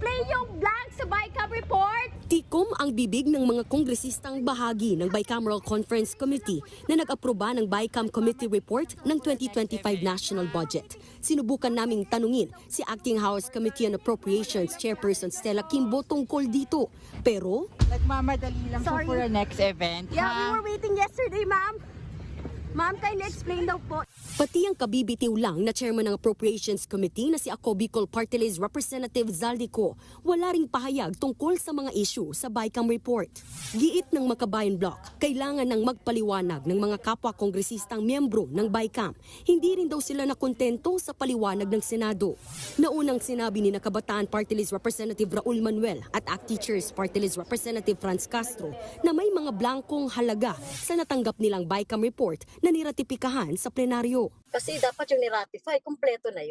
explain yung blank sa BICAM report? Tikom ang bibig ng mga kongresistang bahagi ng Bicameral Conference Committee na nag-aproba ng BICAM Committee Report ng 2025 National Budget. Sinubukan naming tanungin si Acting House Committee on Appropriations Chairperson Stella Kimbo tungkol dito. Pero Nagmamadali lang po Sorry. for the next event. Yeah, we ha? were waiting yesterday, ma'am. Ma'am, kindly explain daw po. pati ang kabibitiw lang na chairman ng Appropriations Committee na si Ako Bicol Party List Representative Zaldico, wala ring pahayag tungkol sa mga issue sa BICAM report. Giit ng Makabayan Bloc, kailangan ng magpaliwanag ng mga kapwa kongresistang miyembro ng BICAM. Hindi rin daw sila nakontento sa paliwanag ng Senado. Naunang sinabi ni Kabataan Party List Representative Raul Manuel at ACT Teachers Party List Representative Franz Castro na may mga blankong halaga sa natanggap nilang BICAM report na niratipikahan sa plenaryo. Kasi dapat yung ni-ratify, kumpleto na yun.